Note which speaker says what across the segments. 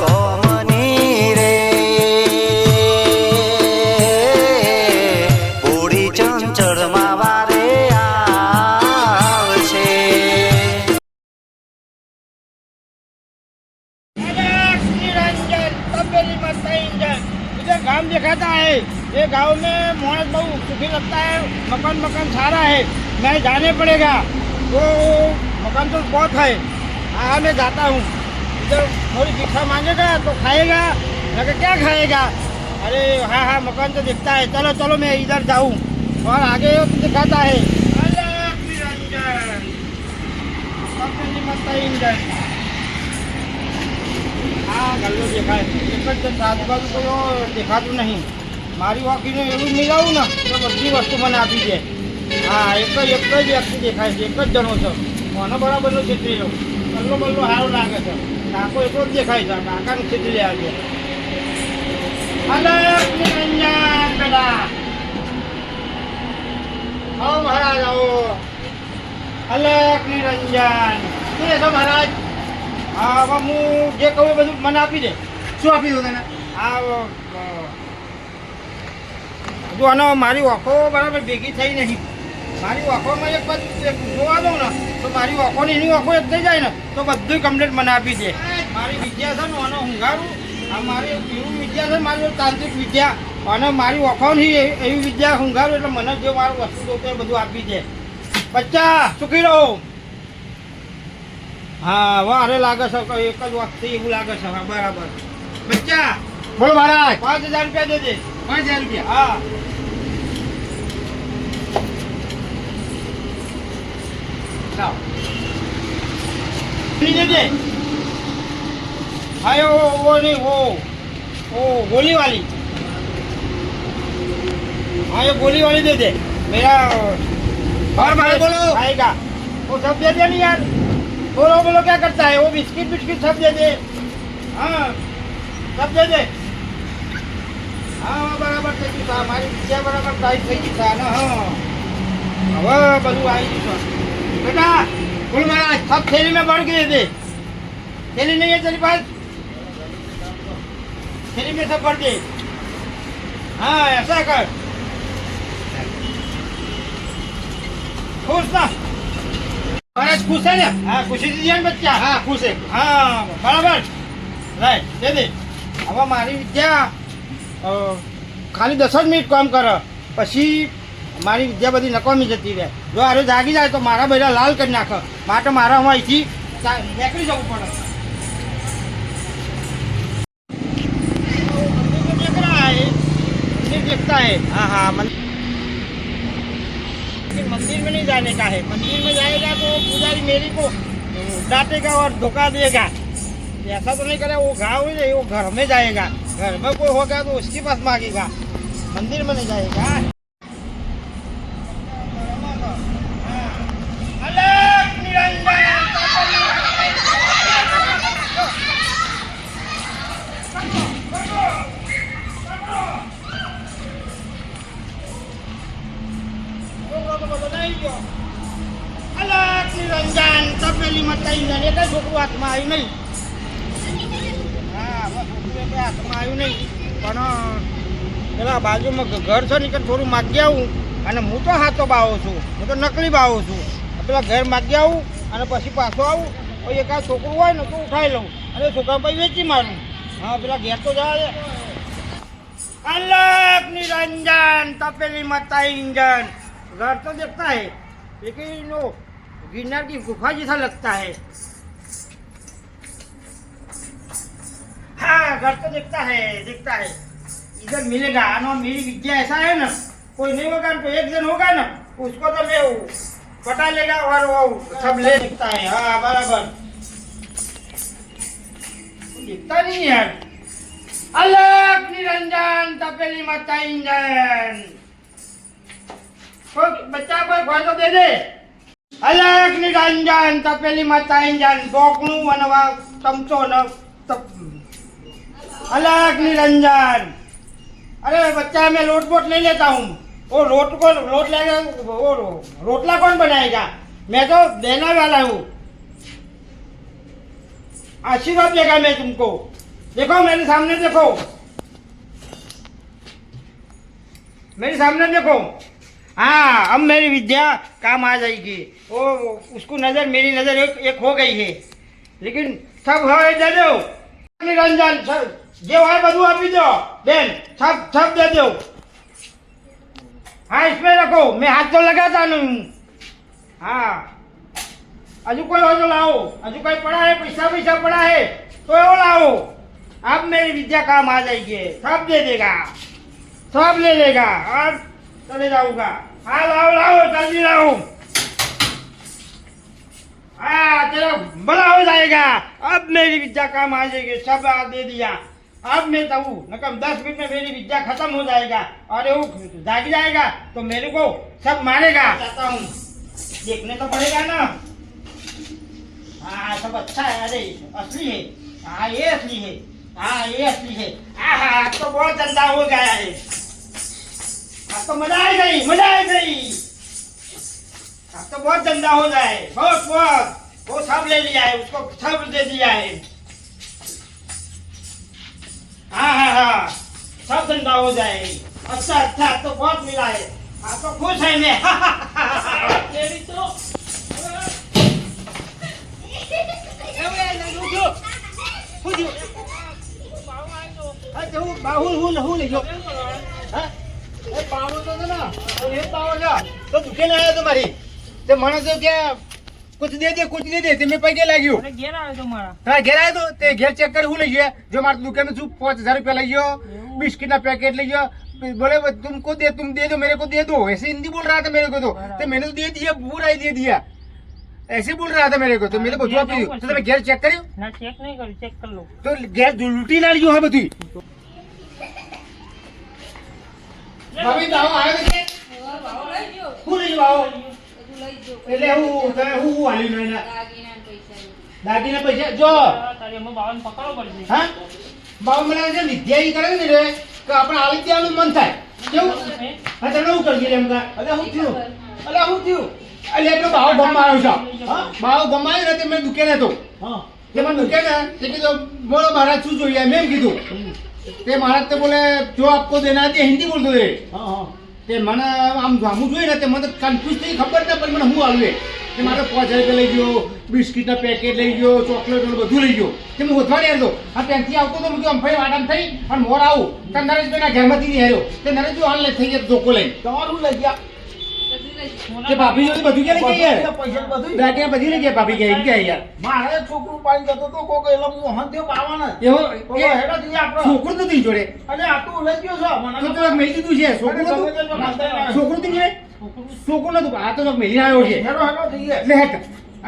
Speaker 1: ગોમની રે પૂરી ચંચળમાં વારે આવશે.
Speaker 2: गांव दिखाता है, ये गांव में मोहन बहुत सुखी लगता है. मकान मकान सारा है, मैं जाने पड़ेगा. वो मकान तो बहुत है. हाँ मैं जाता हूँ. इधर थोड़ी भिक्षा मांगेगा तो खाएगा, लगे क्या खाएगा. अरे हाँ हाँ मकान तो दिखता है. चलो चलो मैं इधर जाऊँ और आगे दिखाता है. हाँ गल्लो દેખાય એક જ આજુબાજુ કોઈ દેખાતું નહીં. મારી વાકીને એવું મિલાવું ને તો બધી વસ્તુ મને આપી દે. હા એક જ વ્યક્તિ દેખાય છે, એક જ જણો છે. મને બરાબરનો છેતરી લો. ગલ્લો બલ્લો સારો લાગે છે. કાકો એટલો જ દેખાય છે. કાકાને છેતરી આવે છે. અલગ નિરંજન બેટા આવો મહારાજ આવો. અલગ નિરંજન શું છે મહારાજ? હા હવે હું જે કહું એ બધું મને આપી દે.
Speaker 3: શું આપી દઉં તને?
Speaker 2: આ જો આનો મારી આંખો બરાબર ભેગી થઈ નહીં. મારી આંખોમાં એક બધું જોવા દઉં ને તો મારી આંખોને એની આંખો એક થઈ જાય ને તો બધું કમ્પ્લીટ મને આપી દે. મારી વિદ્યા છે ને આનો હુંગારું. આ મારી એવી વિદ્યા છે, મારી તાંત્રિક વિદ્યા. અને મારી આંખોની એવી વિદ્યા હુંગારું એટલે મને જે મારું વસ્તુ જોતું એ બધું આપી દે. બચ્ચા સુખી રહો. હા વારે લાગે છે એક જ વખતે એવું લાગે છે. હા બરાબર. બચ્ચા
Speaker 3: બોલો મહારાજ.
Speaker 2: 5000 રૂપિયા દે દે.
Speaker 3: 5000 રૂપિયા?
Speaker 2: હા લાવ દે દે. हाँ वो नहीं वो गोली वाली. हाँ ये गोली वाली दे दे. मेरा
Speaker 3: और भाई बोलो.
Speaker 2: आएगा वो सब दे दे नहीं यार. बोलो बोलो क्या करता है वो. बिस्किट बिस्किट सब दे दे. हाँ सब दे दे. हाँ बराबर થઈ ગયું. મારી વિદ્યા બરાબર ટાઈટ થઈ ગઈ છે ને. હા હવે બધું આવી ગયું છે. બેટા
Speaker 3: બોલો મહારાજ.
Speaker 2: सब थैली में भर के दे दे. थैली नहीं है तेरे पास? थैली में सब भर दे. हाँ ऐसा कर. खुश ना
Speaker 3: મહારાજ ખુશ છે ને?
Speaker 2: हाँ खुशी दीजिए बच्चा.
Speaker 3: હા ખુશ છે.
Speaker 2: हाँ बराबर राइट दे दे. હવે મારી વિદ્યા ખાલી 10 જ મિનિટ કામ કરે પછી મારી વિદ્યા બધી નકામી જતી રહે. જો આરે જાગી જાય તો મારા બેડા લાલ કરી નાખે. માટે મારા હું અહીંથી નીકળી જવું પડે. देख रहा है मंदिर देखता है. हाँ हाँ मंदिर में नहीं जाने का है. मंदिर में जाएगा तो पुजारी मेरी को डांटेगा और धोखा देगा. ऐसा तो नहीं करे. वो गाँव है वो घर में जाएगा. घर में कोई होगा तो उसके पास मांगेगा. मंदिर में नहीं जाएगा. अलग निरंजन અલગ નિરંજન તપેલી મતાઈ એક જ છોકરું હાથમાં આવ્યું નહીં. હા છોકરું એક હાથમાં આવ્યું નહીં. પણ પેલા બાજુમાં ઘર છે ને કે થોડું માગી આવું. અને હું તો હાથો બાવો છું. હું તો નકલી બાવો છું. પેલા ઘર માગી આવું અને પછી પાછો આવું. પછી એકાદ છોકરું હોય ને તો ઉઠાઈ લઉં અને છોકરા પછી વેચી મારું. हाँ પેલા ઘેર તો જાય. अलग निरंजन तपेली मता इंजन. घर तो देखता है लेकिन वो गिरनार की गुफा जैसा लगता है. हाँ घर तो देखता है इधर मिलेगा. नो मेरी विद्या ऐसा है ना कोई नहीं होगा तो एक जन होगा ना उसको तो मैं पटा लेगा और वो सब ले सकता है. हाँ बराबर दिखता नहीं यार. अलग निरंजन तपेली मता इंजन. कोई बच्चा कोई खोल तो दे दे. अलग निरंजन तपेली मता इंजन. बोकणું અને ચમચો ને अलग निरंजन. अरे बच्चा मैं लोट बोट ले लेता हूँ. वो लोट लेगा वो रोटला कौन बनाएगा? मैं तो देने वाला हूँ. आशीर्वाद देगा मैं तुमको. देखो मेरे सामने देखो, मेरे सामने देखो। हाँ, अब मेरी विद्या काम आ जाएगी। वो उसको नजर, मेरी नजर एक हो गई है। लेकिन सब है दे दो निरंजन, सब जो है बधु आपी दो बेन, सब दे दो। हाँ, इसमें रखो, मैं हाथ तो लगाता नहीं हूँ। हाँ, अजू कोई हो तो लाओ, अजू कोई पड़ा है, पैसा पड़ा है तो वो लाओ। अब मेरी विद्या काम आ जाएगी, सब दे देगा, सब ले लेगा और चले जाऊंगा। हाँ, लाओ लाओ, जल्दी लाओ। हाँ, तेरा बड़ा हो जाएगा। अब मेरी विद्या काम आ जाएगी, सब दे दिया। अब मैं जाऊँ, नकम 10 मिनट में मेरी विद्या खत्म हो जाएगा और वो जाग जाएगा तो मेरे को सब मारेगा। चाहता हूँ, देखने तो पड़ेगा ना। हाँ, सब अच्छा है, अरे असली है। हाँ, ये असली है। हाँ, ये असली है। हाँ, अब तो बहुत धंधा हो गया है। अब तो मजा आ गई, मजा आ गई। अब तो बहुत धंधा हो जाए, बहुत। वो सब ले लिया है, उसको सब दे दिया है। हाँ, सब धंधा हो जाए। अच्छा, तो बहुत मिला है। हाँ, तो खुश है मैं। तेरी तो
Speaker 3: तो दुकान आया तुम्हारी तो મને તો કે कुछ दे दे તે મેં પૈકે લાગ્યું
Speaker 2: ઘેર આવ્યો તો મારા
Speaker 3: તારા ઘેર આવ્યો તો તે ઘેર ચેક કરી હું લઈ ગયો જો મારી દુકાન में 5000 रुपया लग गयो बिस्किट का पैकेट लग गयो बोले तुमको तुम दे दो मेरे को दे दो ऐसे हिंदी बोल रहा था मेरे को तो मैंने तो दे दिया पूरा ही दे दिया ऐसे बोल रहा था मेरे को तो मेरे को जवाब दियो तो તમે ઘેર ચેક કર્યું
Speaker 2: ના ચેક નહીં કર્યું ચેક કરી લો
Speaker 3: તો ઘેર લૂંટી ના લીધું હે બધું ભાભી બાવો આવ્યો છે હું લઈ બાવો એટલે હું આલી નઈ દાગીના પૈસા જો
Speaker 2: તારે મો બાવન પકડો પડશે
Speaker 3: હા બાવો મને જે વિદ્યાઈ કરે ને રે કે આપણે આલી દેવાનું મન થાય કેવું હા તમે શું કરજે એમ કા અલે હું થયું અલે તો બાવો ગમાયો છે હા બાવો ગમાયો ને તે મેં દુકાને હતો હા તે મને દુકાને તે કીધું બોલો મહારાજ શું જોઈએ મેં કીધું તે મહારાજ તો બોલે જો આપકો દેના દે हिंदी बोल दो रे हां તે મને આમ જામું જોઈએ ને તે મને કન્ફ્યુઝ થઈ ખબર ન પડી મને હું આલું તે મારે 5000 રૂપિયા લઈ ગયો બિસ્કિટના પેકેટ લઈ ગયો ચોકલેટ બધું લઈ ગયો તે હું હોતવાડી આવ્યો આ ત્યાંથી આવતો તો હું અંફાઈ વાડામ થઈ અને મોર આવું તો નરેશભાઈના ઘરમાંથી નહીં આવ્યો તે નરેશભાઈ ઓનલાઈન થઈ ગયો ધોકો લઈને તમારું લઈ ગયા તે ભાભી જોડે બધું કે લઈ ગયા પૈસા બધું ગાડીਆਂ બધી લઈ ગયા ભાભી કે એમ કે યાર
Speaker 2: મારે છોકરું પાઈ જતો તો કોક એલો મોહન દેવ પાવાના
Speaker 3: એવો
Speaker 2: એ હેડા દી આપણો
Speaker 3: છોકરું તો તી જોડે
Speaker 2: અરે આ તો લઈ ગયો છો મને
Speaker 3: તો મેં કીધું છે છોકરું તી જોડે છોકરું નતું આ તો મેલી આવ્યો છે
Speaker 2: હેડો થઈ ગયા
Speaker 3: લે હેડ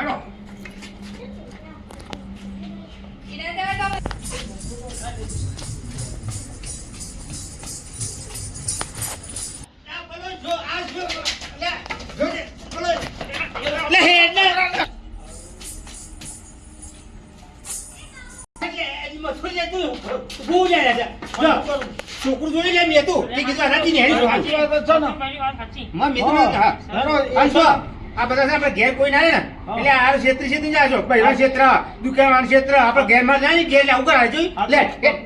Speaker 2: હેડો
Speaker 3: લે હેડ લે છોકરું જોઈ લે મેં તું તે કીધું રાતી ને હેડી
Speaker 2: સાચી વાત છે ને
Speaker 3: માં મેં તો હા આ બધા છે આપણે ઘેર કોઈ ના રહે ને એટલે આ ક્ષેત્ર જાશો પહેલા ક્ષેત્ર દુકાન વાળા ક્ષેત્ર આપણે ઘેરમાં જાય ને ઘેર લાવું કરાય જોઈ લે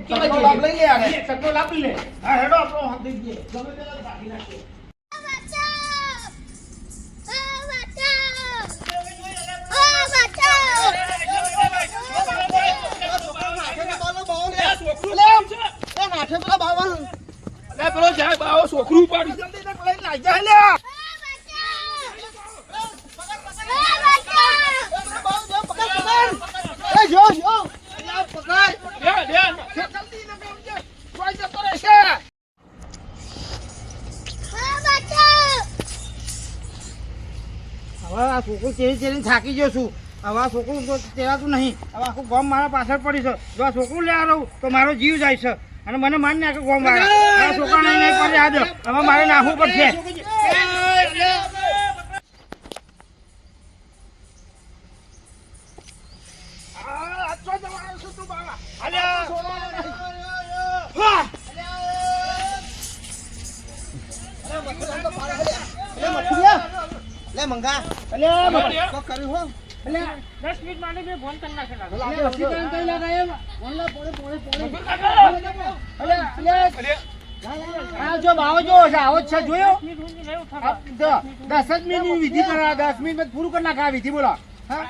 Speaker 2: સગનો લાભ લઈ લે યાર
Speaker 3: સગનો લાભ લઈ લે
Speaker 2: હા હેડો આપણો હાથ દઈ દે ગમે તેલા ભાગી નાખે છોકરું પાડી જલ્દી તક લઈને લાઈ જા લે હવે આ છોકરું ચેરી થાકી ગયો છું હવે આ છોકરું તો તેરાતું નહીં હવે આખું ગામ મારા પાછળ પડી છે જો આ છોકરું લેવા રહું તો મારો જીવ જાય છે અને મને માન નાખે ગામ વાળા આ છોકરા નહીં પડે આ દો હવે મારે નાખવું પડશે
Speaker 3: લે મંગા
Speaker 2: અલ્યા કર્યું હો 10 મિનિટ માટે મેં ફોન કરી નાખેલા.
Speaker 3: એટલે વસીકરણ કઈ લાગે એમ? ઓનલા પોણે. આ જો બાવો જો છે, આવો જ છે, જોયો?
Speaker 2: 10 મિનિટ સુધી નહીં
Speaker 3: આ
Speaker 2: ઉઠાડો.
Speaker 3: જો, 10 જ મિનિટની વિધિ કરા, 10 મિનિટમાં પૂરું કરી નાખા આ વિધિ, બોલો. હા?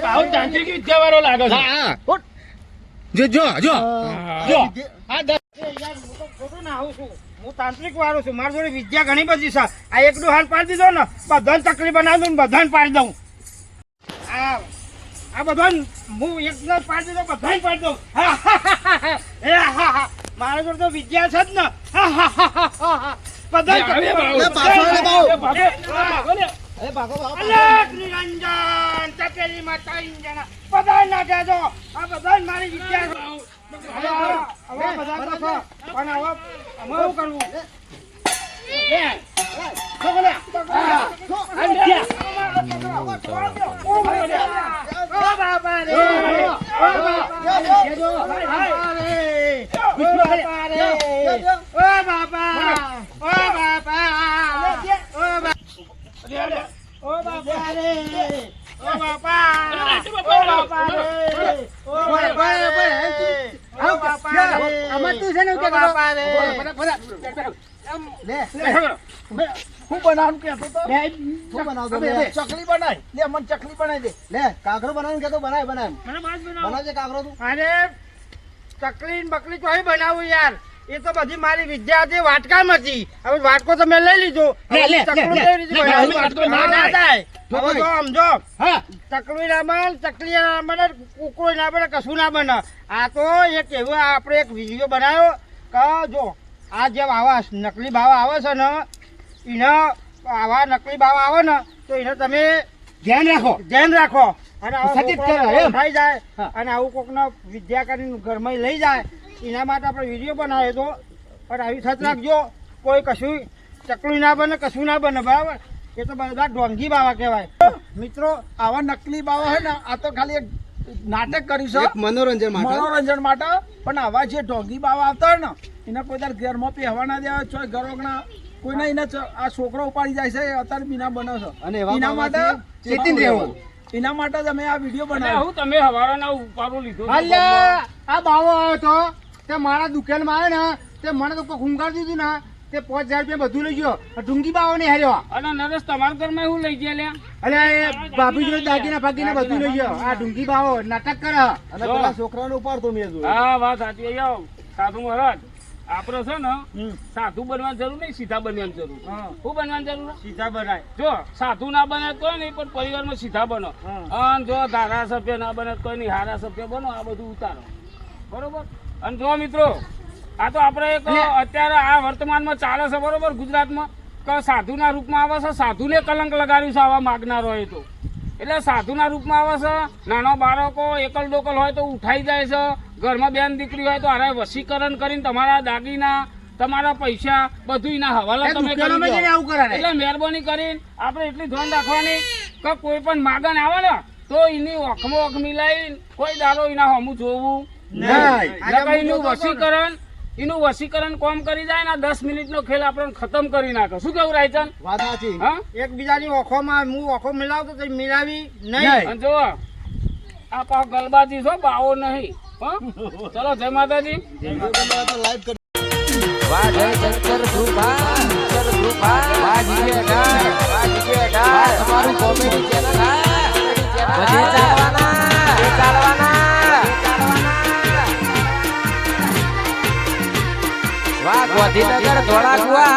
Speaker 2: બાવો તાંત્રિક વિદ્યાવાળો લાગે છે.
Speaker 3: હા, ઉઠ. જો. આ 10
Speaker 2: યાર, હું તો ખોટું ના આવું છું. હું તાંત્રિક વાળો છું. મારી જોડે વિદ્યા ઘણી બધી છે. આ એકડું હાલ પાડી દીધો ને, બધાને તકલીફ બનાવી દઉં ને બધાને પાડી દઉં. આ બધાને હું એકને પાડી દીધો, બધાને પાડી દઉં. મારા જોડે તો વિદ્યા છે જ ને. બધાને અલગ નિરંજન તપેલી માતા ઇંજના બધાને નાખ્યા છો. આ બધાને મારી વિદ્યા છે. હવે બધા તો છો. પણ હવે અમે શું કરવું?
Speaker 3: ચકલી બનાય લે, મને ચકલી બનાવી દે. લે કાકરો બનાવું કે તો બનાય
Speaker 2: મને માસ બનાવો.
Speaker 3: બનાવજે કાકરો તું.
Speaker 2: અરે ચકલી ને બકલી તો અહીં બનાવું યાર. એ તો બધી મારી વિદ્યા હતી, વાટકામાં હતી. હવે વાટકો તો મેં લઈ લીધો. હવે ચકલું કેવી રીતે બનાવું? વાટકો ના થાય. હવે તો સમજો,
Speaker 3: હા
Speaker 2: ચકલી ના બને, ચકલી ના બને, કુકડો ના બને, કશું ના બને. આ તો એક એવો આપણે એક વિડીયો બનાવ્યો કે જો આ જે આવા નકલી બાવા આવે છે ને, એને આવા નકલી બાવા આવે ને તો એને તમે ધ્યાન રાખો અને આવા
Speaker 3: સચેત
Speaker 2: કોકનો
Speaker 3: કરો, એમ.
Speaker 2: થઈ જાય
Speaker 3: હા.
Speaker 2: અને આવું કોકનો વિદ્યા કરીને ઘરમાં લઈ જાય એના માટે આપણે વિડીયો બનાવ્યો તો. પણ આવી સચ રાખજો, કોઈ કશું ચકલું ના બને, કશું ના બને, બરાબર? એ તો બધા ઢોંગી બાવા કહેવાય.
Speaker 3: મિત્રો, આવા નકલી બાવા હે ને, આ તો ખાલી એક નાટક કર્યું છે
Speaker 1: એક મનોરંજન માટે.
Speaker 3: મનોરંજન માટે. પણ આવા જે ઢોંગી બાવા આવતા હોય ને, એને કોઈ તાર ઘરમાં પહેવા ના દેવા, ચોય ઘરોગણા કોઈને એને આ છોકરો ઉપાડી જાય છે, અત્યારે બીના બને છે.
Speaker 1: અને એવા
Speaker 3: એના માટે
Speaker 1: બાવાથી ચેતીને રહેવું.
Speaker 3: એના માટે જ અમે આ વિડીયો
Speaker 2: અને
Speaker 3: બનાવ્યો.
Speaker 2: હું તમે હવારાના ઉપાડો લીધો છે.
Speaker 3: અલ્યા, આ બાવો આવ્યો તો તે મારા દુકાનમાં આવ્યો ને, તે મને તો કોઈ હુંગાર દીધું ને, તે 5000 રૂપિયા બધું લઈ ગયો. આ ઢુંગી બાવો નહીં હાર્યો.
Speaker 2: અને નરેશ તમારા ઘરમાં એવું લઈ ગયા લ્યા?
Speaker 3: અલ્યા એ ભાભી જોડે દાગીના ફાગીના બધું લઈ ગયો. આ ઢુંગી બાવો નાટક કરે.
Speaker 1: અને પેલા છોકરાને ઉપાડતો મેં જોયું.
Speaker 2: હા વાત સાચી. આવો સાધુ મહારાજ, આપણે છે ને સાધુ બનવાની જરૂર નહીં, સીધા બનવાની જરૂર. શું બનવાની જરૂર? સીધા બનાય. જો સાધુ ના બને તો નહીં, પણ પરિવારમાં સીધા બનો. અને જો ધારાસભ્ય ના બને તો નહીં, ધારાસભ્ય બનો. આ બધું ઉતારો, બરોબર? અને જો મિત્રો, આ તો આપણે એક અત્યારે આ વર્તમાનમાં ચાલે છે, બરોબર, ગુજરાતમાં, કે સાધુના રૂપમાં આવે છે, સાધુને કલંક લગાડ્યું છે આવા માગનાર હોય તો. એટલે સાધુના રૂપમાં આવે છે. નાનો બાળકો એકલ ડોકલ હોય તો ઉઠાઈ જાય છે. ઘરમાં બેન દીકરી હોય તો હારે વશીકરણ કરીને તમારા દાગીના, તમારા પૈસા બધું એના હવાલા તમે કરી દો. એટલે મહેરબાની કરીને આપણે એટલી ધ્યાન રાખવાની કે કોઈ પણ માગણ આવે ને તો એની ઓખમાં ઓખ મિલાઈ કોઈ દારો એના હમું જોવું નહીં. એનું વશીકરણ કોમ કરી જાય ને 10 મિનિટનો ખેલ આપણને ખતમ કરી નાખે. શું કેવું રાયચન?
Speaker 1: વાત સાચી.
Speaker 2: હા, એકબીજાની ઓખોમાં હું ઓખો મિલાવતો તો મિલાવી નહીં. અને જો આ પાછો ગલબાજી છો, બાવો નહીં. હા, ચલો જય માતાજી.
Speaker 1: લાઈવ કરી.
Speaker 4: વાહ જય શંકર કૃપા શંકર કૃપા વાહ જીજે ડાર તમારું કોમેડી ચેનલ બધે ચાલવાના વાહ ગોધીનગર ધોળાકુવા